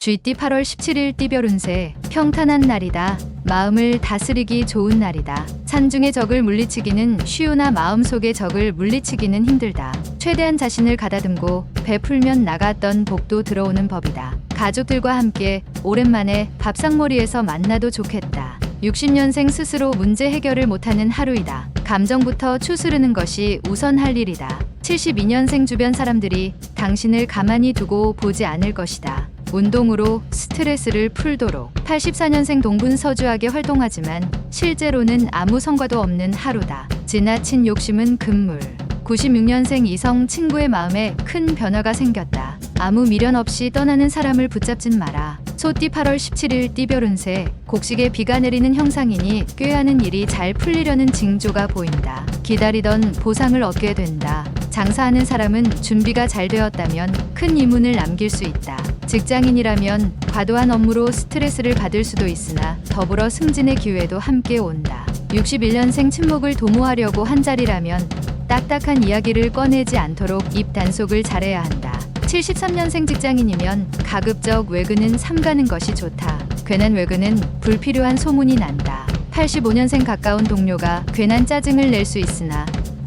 쥐띠 8월 17일 띠별 운세. 평탄한 날이다. 마음을 다스리기 좋은 날이다. 산중의 적을 물리치기는 쉬우나 마음속의 적을 물리치기는 힘들다. 최대한 자신을 가다듬고 베풀면 나갔던 복도 들어오는 법이다. 가족들과 함께 오랜만에 밥상머리에서 만나도 좋겠다. 60년생 스스로 문제 해결을 못하는 하루이다. 감정부터 추스르는 것이 우선 할 일이다. 72년생 주변 사람들이 당신을 가만히 두고 보지 않을 것이다. 운동으로 스트레스를 풀도록. 84년생 동분서주하게 활동하지만 실제로는 아무 성과도 없는 하루다. 지나친 욕심은 금물. 96년생 이성 친구의 마음에 큰 변화가 생겼다. 아무 미련 없이 떠나는 사람을 붙잡진 마라. 소띠 8월 17일 띠별 운세. 곡식에 비가 내리는 형상이니 꾀하는 일이 잘 풀리려는 징조가 보인다. 기다리던 보상을 얻게 된다. 장사하는 사람은 준비가 잘 되었다면 큰 이문을 남길 수 있다. 직장인이라면 과도한 업무로 스트레스를 받을 수도 있으나 더불어 승진의 기회도 함께 온다. 61년생 친목을 도모하려고 한 자리라면 딱딱한 이야기를 꺼내지 않도록 입 단속을 잘해야 한다. 73년생 직장인이면 가급적 외근은 삼가는 것이 좋다. 괜한 외근은 불필요한 소문이 난다. 85년생 가까운 동료가 괜한 짜증을 낼 수 있으나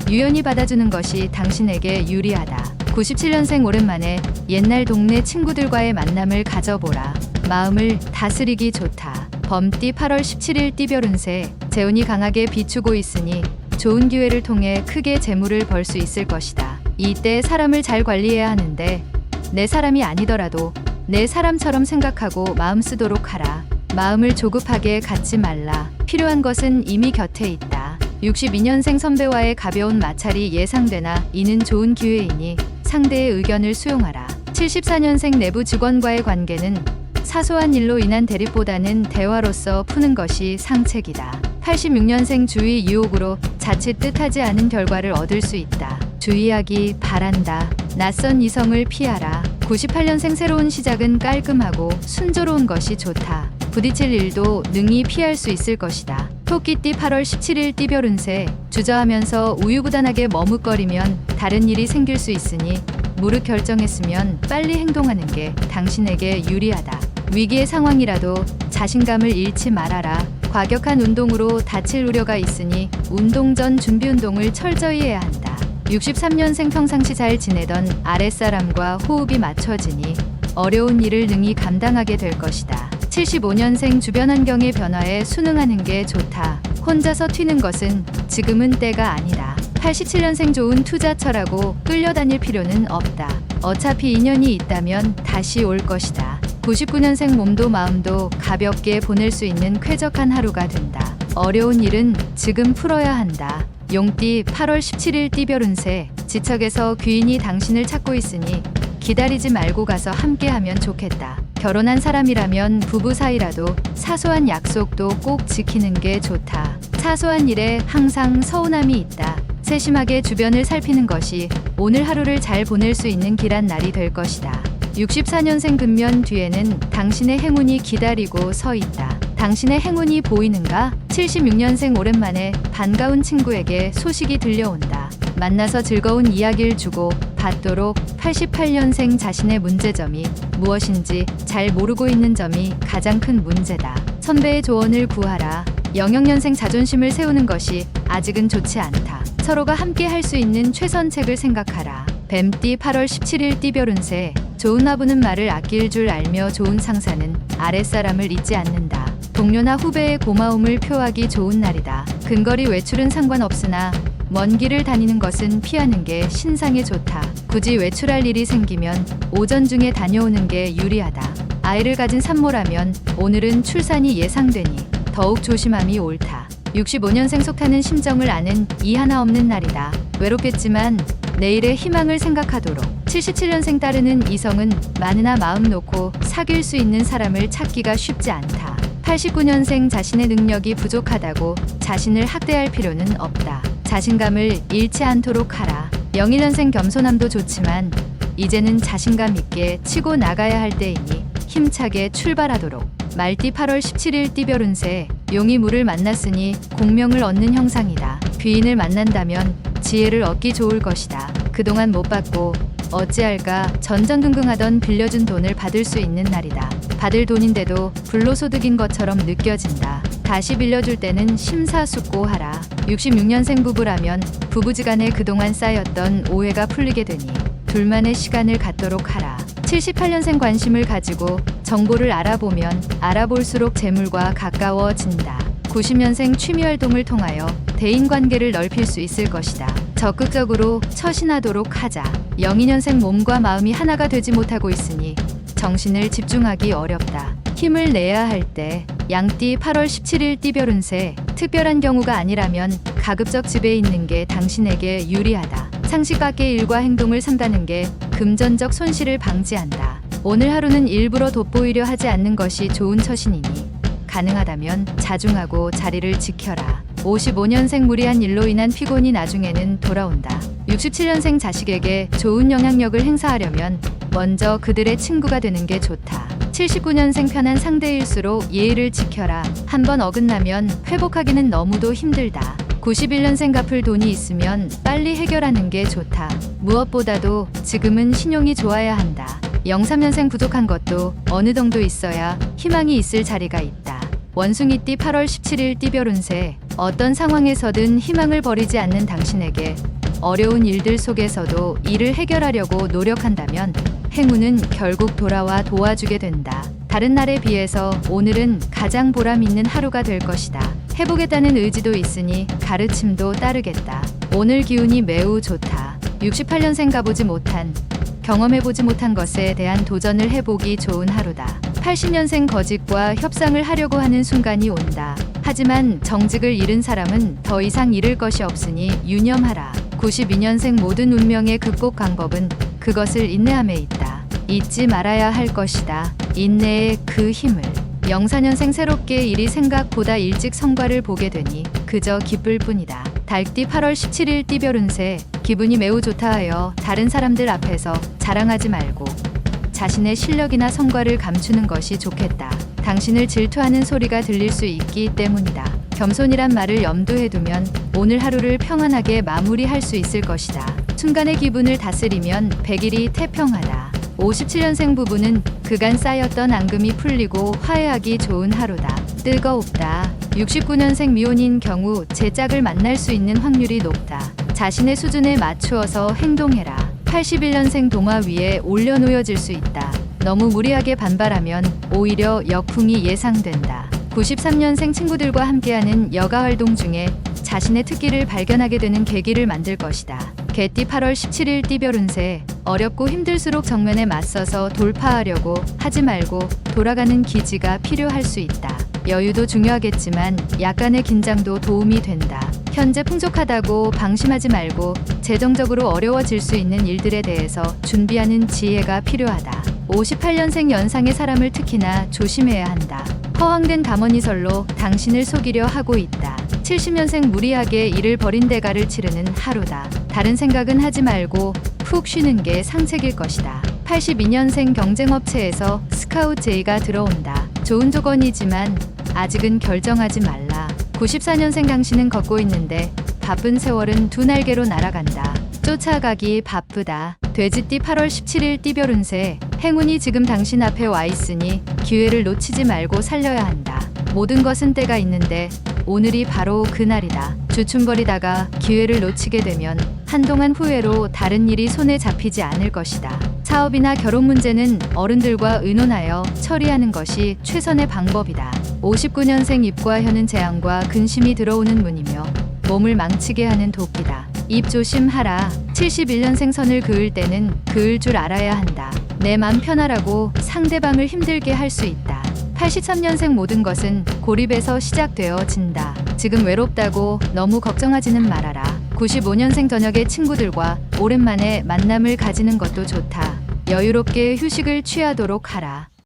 유연히 받아주는 것이 당신에게 유리하다. 97년생 오랜만에 옛날 동네 친구들과의 만남을 가져보라. 마음을 다스리기 좋다. 범띠 8월 17일 띠별 운세. 재운이 강하게 비추고 있으니 좋은 기회를 통해 크게 재물을 벌 수 있을 것이다. 이때 사람을 잘 관리해야 하는데 내 사람이 아니더라도 내 사람처럼 생각하고 마음 쓰도록 하라. 마음을 조급하게 갖지 말라. 필요한 것은 이미 곁에 있다. 62년생 선배와의 가벼운 마찰이 예상되나 이는 좋은 기회이니 상대의 의견을 수용하라. 74년생 내부 직원과의 관계는 사소한 일로 인한 대립보다는 대화로서 푸는 것이 상책이다. 86년생 주위 유혹으로 자칫 뜻하지 않은 결과를 얻을 수 있다. 주의하기 바란다. 낯선 이성을 피하라. 98년생 새로운 시작은 깔끔하고 순조로운 것이 좋다. 부딪힐 일도 능히 피할 수 있을 것이다. 토끼띠 8월 17일 띠별 운세. 주저하면서 우유부단하게 머뭇거리면 다른 일이 생길 수 있으니 무릇 결정했으면 빨리 행동하는 게 당신에게 유리하다. 위기의 상황이라도 자신감을 잃지 말아라. 과격한 운동으로 다칠 우려가 있으니 운동 전 준비 운동을 철저히 해야 한다. 63년생 평상시 잘 지내던 아랫사람과 호흡이 맞춰지니 어려운 일을 능히 감당하게 될 것이다. 75년생 주변 환경의 변화에 순응하는 게 좋다. 혼자서 튀는 것은 지금은 때가 아니다. 87년생 좋은 투자처라고 끌려다닐 필요는 없다. 어차피 인연이 있다면 다시 올 것이다. 99년생 몸도 마음도 가볍게 보낼 수 있는 쾌적한 하루가 된다. 어려운 일은 지금 풀어야 한다. 용띠 8월 17일 띠별 운세. 지척에서 귀인이 당신을 찾고 있으니 기다리지 말고 가서 함께하면 좋겠다. 결혼한 사람이라면 부부 사이라도 사소한 약속도 꼭 지키는 게 좋다. 사소한 일에 항상 서운함이 있다. 세심하게 주변을 살피는 것이 오늘 하루를 잘 보낼 수 있는 길한 날이 될 것이다. 64년생 금년 뒤에는 당신의 행운이 기다리고 서 있다. 당신의 행운이 보이는가? 76년생 오랜만에 반가운 친구에게 소식이 들려온다. 만나서 즐거운 이야기를 주고 받도록. 88년생 자신의 문제점이 무엇인지 잘 모르고 있는 점이 가장 큰 문제다. 선배의 조언을 구하라. 00년생 자존심을 세우는 것이 아직은 좋지 않다. 서로가 함께 할 수 있는 최선책을 생각하라. 뱀띠 8월 17일 띠별 운세. 좋은 아부는 말을 아낄 줄 알며 좋은 상사는 아랫사람을 잊지 않는다. 동료나 후배의 고마움을 표하기 좋은 날이다. 근거리 외출은 상관없으나 먼 길을 다니는 것은 피하는 게 신상에 좋다. 굳이 외출할 일이 생기면 오전 중에 다녀오는 게 유리하다. 아이를 가진 산모라면 오늘은 출산이 예상되니 더욱 조심함이 옳다. 65년생 속하는 심정을 아는 이 하나 없는 날이다. 외롭겠지만 내일의 희망을 생각하도록. 77년생 따르는 이성은 많으나 마음 놓고 사귈 수 있는 사람을 찾기가 쉽지 않다. 89년생 자신의 능력이 부족하다고 자신을 학대할 필요는 없다. 자신감을 잃지 않도록 하라. 01년생 겸손함도 좋지만 이제는 자신감 있게 치고 나가야 할 때이니 힘차게 출발하도록. 말띠 8월 17일 띠별 운세. 용이 물을 만났으니 공명을 얻는 형상이다. 귀인을 만난다면 지혜를 얻기 좋을 것이다. 그동안 못 받고 어찌할까 전전긍긍하던 빌려준 돈을 받을 수 있는 날이다. 받을 돈인데도 불로소득인 것처럼 느껴진다. 다시 빌려줄 때는 심사숙고하라. 66년생 부부라면 부부지간에 그동안 쌓였던 오해가 풀리게 되니 둘만의 시간을 갖도록 하라. 78년생 관심을 가지고 정보를 알아보면 알아볼수록 재물과 가까워진다. 90년생 취미활동을 통하여 대인관계를 넓힐 수 있을 것이다. 적극적으로 처신하도록 하자. 02년생 몸과 마음이 하나가 되지 못하고 있으니 정신을 집중하기 어렵다. 힘을 내야 할 때 양띠 8월 17일 띠별 운세. 특별한 경우가 아니라면 가급적 집에 있는 게 당신에게 유리하다. 상식 밖의 일과 행동을 삼가는 게 금전적 손실을 방지한다. 오늘 하루는 일부러 돋보이려 하지 않는 것이 좋은 처신이니 가능하다면 자중하고 자리를 지켜라. 55년생 무리한 일로 인한 피곤이 나중에는 돌아온다. 67년생 자식에게 좋은 영향력을 행사하려면 먼저 그들의 친구가 되는 게 좋다. 79년생 편한 상대일수록 예의를 지켜라. 한번 어긋나면 회복하기는 너무도 힘들다. 91년생 갚을 돈이 있으면 빨리 해결하는 게 좋다. 무엇보다도 지금은 신용이 좋아야 한다. 03년생 부족한 것도 어느 정도 있어야 희망이 있을 자리가 있다. 원숭이띠 8월 17일 띠별 운세. 어떤 상황에서든 희망을 버리지 않는 당신에게 어려운 일들 속에서도 이를 해결하려고 노력한다면 행운은 결국 돌아와 도와주게 된다. 다른 날에 비해서 오늘은 가장 보람 있는 하루가 될 것이다. 해보겠다는 의지도 있으니 가르침도 따르겠다. 오늘 기운이 매우 좋다. 68년생 가보지 못한, 경험해보지 못한 것에 대한 도전을 해보기 좋은 하루다. 80년생 거짓과 협상을 하려고 하는 순간이 온다. 하지만 정직을 잃은 사람은 더 이상 잃을 것이 없으니 유념하라. 92년생 모든 운명의 극복 방법은 그것을 인내함에 있다. 잊지 말아야 할 것이다. 인내의 그 힘을. 04년생 새롭게 일이 생각보다 일찍 성과를 보게 되니 그저 기쁠 뿐이다. 달띠 8월 17일 띠별 운세. 기분이 매우 좋다 하여 다른 사람들 앞에서 자랑하지 말고 자신의 실력이나 성과를 감추는 것이 좋겠다. 당신을 질투하는 소리가 들릴 수 있기 때문이다. 겸손이란 말을 염두에 두면 오늘 하루를 평안하게 마무리할 수 있을 것이다. 순간의 기분을 다스리면 100일이 태평하다. 57년생 부부는 그간 쌓였던 앙금이 풀리고 화해하기 좋은 하루다. 뜨거웁다. 69년생 미혼인 경우 제 짝을 만날 수 있는 확률이 높다. 자신의 수준에 맞추어서 행동해라. 81년생 동화 위에 올려놓여질 수 있다. 너무 무리하게 반발하면 오히려 역풍이 예상된다. 93년생 친구들과 함께하는 여가 활동 중에 자신의 특기를 발견하게 되는 계기를 만들 것이다. 개띠 8월 17일 띠별 운세. 어렵고 힘들수록 정면에 맞서서 돌파하려고 하지 말고 돌아가는 기지가 필요할 수 있다. 여유도 중요하겠지만 약간의 긴장도 도움이 된다. 현재 풍족하다고 방심하지 말고 재정적으로 어려워질 수 있는 일들에 대해서 준비하는 지혜가 필요하다. 58년생 연상의 사람을 특히나 조심해야 한다. 허황된 가머니설로 당신을 속이려 하고 있다. 70년생 무리하게 일을 벌인 대가를 치르는 하루다. 다른 생각은 하지 말고 푹 쉬는 게 상책일 것이다. 82년생 경쟁업체에서 스카우트 제의가 들어온다. 좋은 조건이지만 아직은 결정하지 말라. 94년생 당신은 걷고 있는데 바쁜 세월은 두 날개로 날아간다. 쫓아가기 바쁘다. 돼지띠 8월 17일 띠별 운세. 행운이 지금 당신 앞에 와 있으니 기회를 놓치지 말고 살려야 한다. 모든 것은 때가 있는데 오늘이 바로 그날이다. 주춤거리다가 기회를 놓치게 되면 한동안 후회로 다른 일이 손에 잡히지 않을 것이다. 사업이나 결혼 문제는 어른들과 의논하여 처리하는 것이 최선의 방법이다. 59년생 입과 혀는 재앙과 근심이 들어오는 문이며 몸을 망치게 하는 도끼다. 입 조심하라. 71년생 선을 그을 때는 그을 줄 알아야 한다. 내 맘 편하라고 상대방을 힘들게 할 수 있다. 83년생 모든 것은 고립에서 시작되어진다. 지금 외롭다고 너무 걱정하지는 말아라. 95년생 저녁에 친구들과 오랜만에 만남을 가지는 것도 좋다. 여유롭게 휴식을 취하도록 하라.